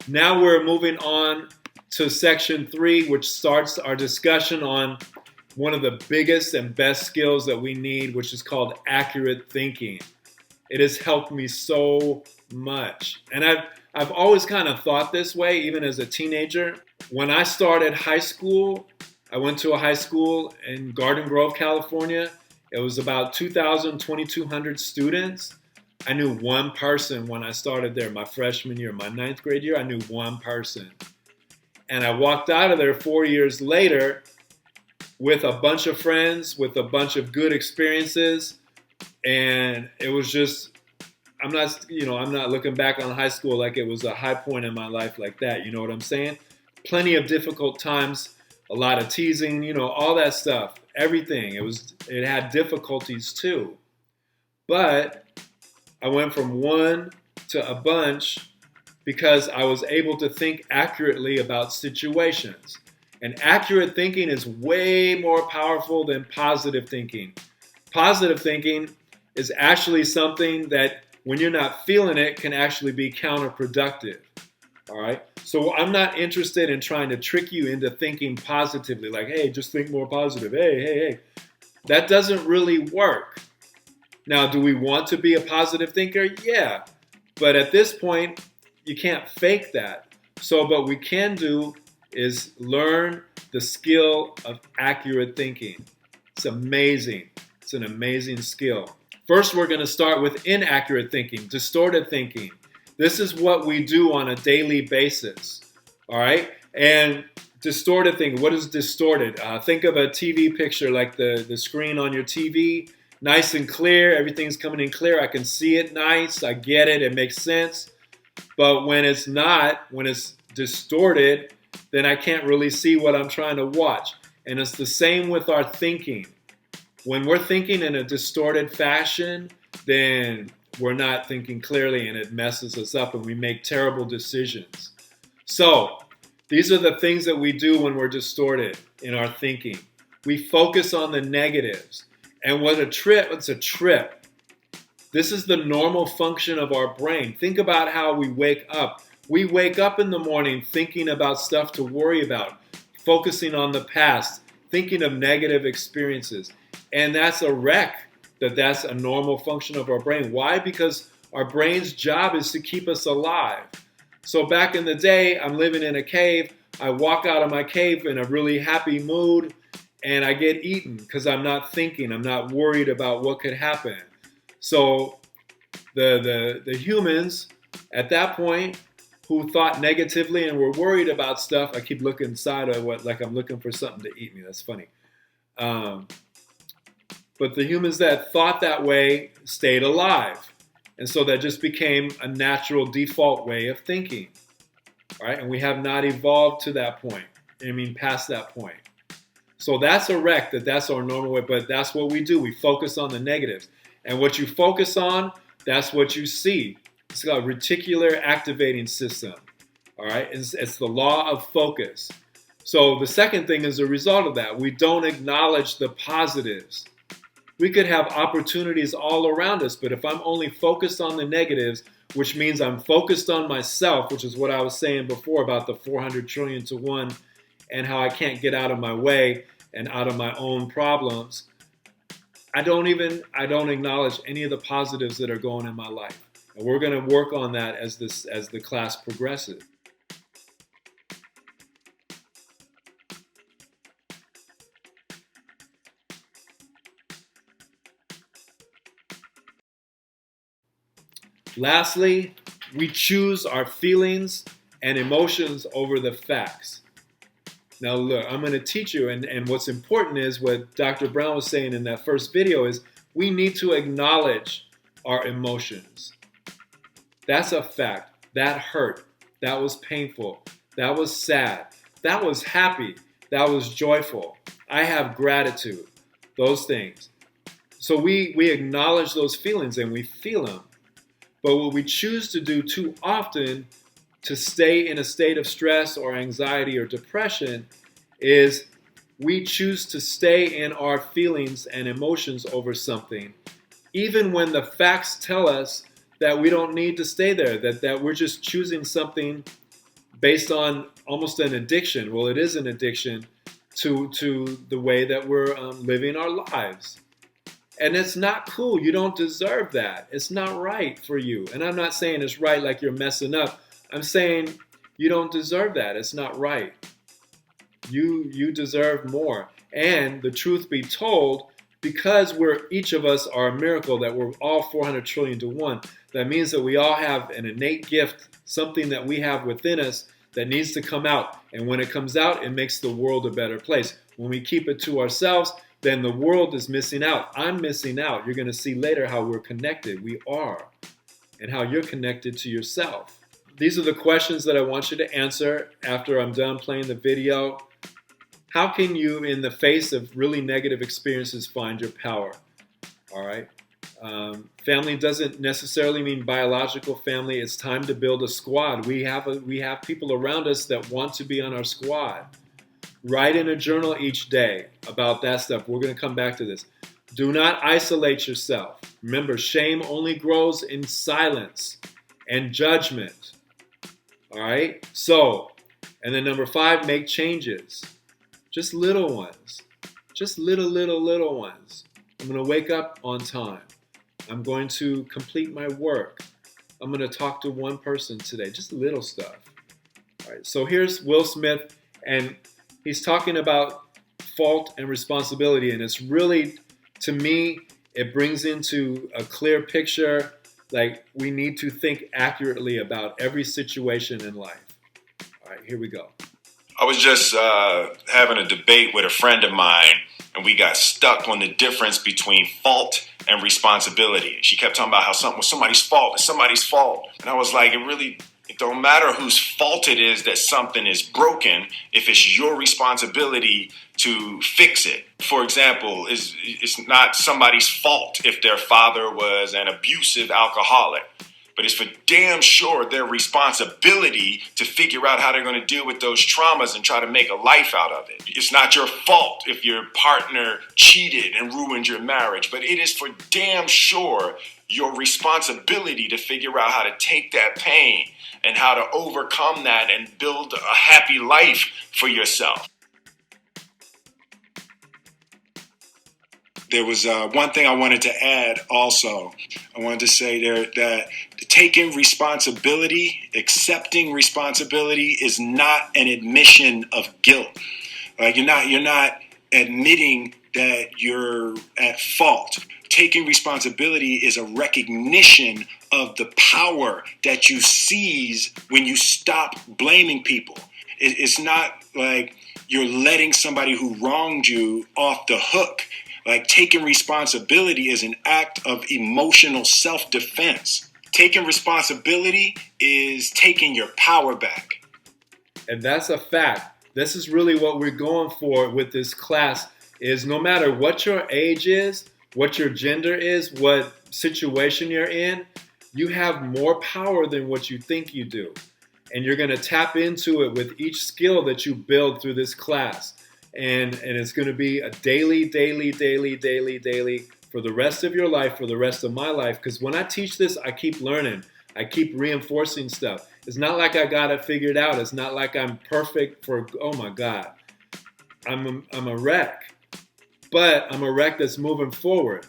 Now we're moving on to section 3, which starts our discussion on one of the biggest and best skills that we need, which is called accurate thinking. It has helped me so much. And I've always kind of thought this way, even as a teenager. When I started high school, I went to a high school in Garden Grove, California. It was about 2,200 students. I knew one person when I started there, my freshman year, my 9th grade year, I knew one person. And I walked out of there 4 years later with a bunch of friends, with a bunch of good experiences. And it was just, I'm not looking back on high school like it was a high point in my life like that. You know what I'm saying? Plenty of difficult times, a lot of teasing, all that stuff, everything. It had difficulties too. But I went from one to a bunch because I was able to think accurately about situations. And accurate thinking is way more powerful than positive thinking. Positive thinking is actually something that when you're not feeling it can actually be counterproductive. All right. So I'm not interested in trying to trick you into thinking positively, like, hey, just think more positive. Hey. That doesn't really work. Now, do we want to be a positive thinker? Yeah. But at this point, you can't fake that. So what we can do is learn the skill of accurate thinking. It's amazing. It's an amazing skill. First, we're going to start with inaccurate thinking, distorted thinking. This is what we do on a daily basis. All right? And distorted thinking, what is distorted? Think of a TV picture like the screen on your TV. Nice and clear. Everything's coming in clear. I can see it nice. I get it. It makes sense. But when it's not, when it's distorted, then I can't really see what I'm trying to watch. And it's the same with our thinking. When we're thinking in a distorted fashion, then we're not thinking clearly and it messes us up and we make terrible decisions. So these are the things that we do when we're distorted in our thinking. We focus on the negatives. And it's a trip. This is the normal function of our brain. Think about how we wake up. We wake up in the morning thinking about stuff to worry about, focusing on the past, thinking of negative experiences. And that's a wreck. That's a normal function of our brain. Why? Because our brain's job is to keep us alive. So back in the day, I'm living in a cave. I walk out of my cave in a really happy mood and I get eaten because I'm not thinking. I'm not worried about what could happen. So the humans at that point who thought negatively and were worried about stuff, I keep looking inside of like I'm looking for something to eat me. That's funny. But the humans that thought that way stayed alive. And so that just became a natural default way of thinking. Right? And we have not evolved to that point. Past that point. So that's a wreck, that's our normal way, but that's what we do. We focus on the negatives. And what you focus on, that's what you see. It's called a reticular activating system. All right? It's the law of focus. So the second thing is a result of that. We don't acknowledge the positives. We could have opportunities all around us, but if I'm only focused on the negatives, which means I'm focused on myself, which is what I was saying before about the 400 trillion to 1 and how I can't get out of my way and out of my own problems, I don't acknowledge any of the positives that are going in my life. And we're going to work on that as the class progresses. Lastly, we choose our feelings and emotions over the facts. Now look, I'm going to teach you, and what's important is what Dr. Brown was saying in that first video is we need to acknowledge our emotions. That's a fact. That hurt. That was painful. That was sad. That was happy. That was joyful. I have gratitude. Those things. So we acknowledge those feelings and we feel them. But what we choose to do too often to stay in a state of stress or anxiety or depression is we choose to stay in our feelings and emotions over something, even when the facts tell us that we don't need to stay there, that we're just choosing something based on almost an addiction. Well, it is an addiction to the way that we're living our lives. And it's not cool. You don't deserve that. It's not right for you. And I'm not saying it's right like you're messing up. I'm saying you don't deserve that. It's not right. You deserve more. And the truth be told, because each of us are a miracle, that we're all 400 trillion to one, that means that we all have an innate gift, something that we have within us that needs to come out. And when it comes out, it makes the world a better place. When we keep it to ourselves, then the world is missing out. I'm missing out. You're going to see later how we're connected. We are. And how you're connected to yourself. These are the questions that I want you to answer after I'm done playing the video. How can you, in the face of really negative experiences, find your power? All right. Family doesn't necessarily mean biological family. It's time to build a squad. We have people around us that want to be on our squad. Write in a journal each day about that stuff. We're going to come back to this. Do not isolate yourself. Remember, shame only grows in silence and judgment. All right. So, and then number 5, make changes. Just little ones. Just little ones. I'm going to wake up on time. I'm going to complete my work. I'm going to talk to one person today. Just little stuff. All right. So here's Will Smith, and he's talking about fault and responsibility. And it's really, to me, it brings into a clear picture, like we need to think accurately about every situation in life. All right, here we go. I was just having a debate with a friend of mine, and we got stuck on the difference between fault and responsibility. She kept talking about how something was somebody's fault. It's somebody's fault. And I was like, it don't matter whose fault it is that something is broken if it's your responsibility to fix it. For example, it's not somebody's fault if their father was an abusive alcoholic. But it's for damn sure their responsibility to figure out how they're going to deal with those traumas and try to make a life out of it. It's not your fault if your partner cheated and ruined your marriage, but it is for damn sure your responsibility to figure out how to take that pain and how to overcome that and build a happy life for yourself. There was one thing I wanted to add also. I wanted to say there that taking responsibility, accepting responsibility is not an admission of guilt. Like you're not admitting that you're at fault. Taking responsibility is a recognition of the power that you seize when you stop blaming people. It's not like you're letting somebody who wronged you off the hook. Like taking responsibility is an act of emotional self-defense. Taking responsibility is taking your power back. And that's a fact. This is really what we're going for with this class, is no matter what your age is, what your gender is, what situation you're in, you have more power than what you think you do. And you're going to tap into it with each skill that you build through this class. And it's going to be a daily for the rest of your life, for the rest of my life. Because when I teach this, I keep learning. I keep reinforcing stuff. It's not like I got it figured out. It's not like I'm perfect for, oh my God. I'm a wreck. But I'm a wreck that's moving forward.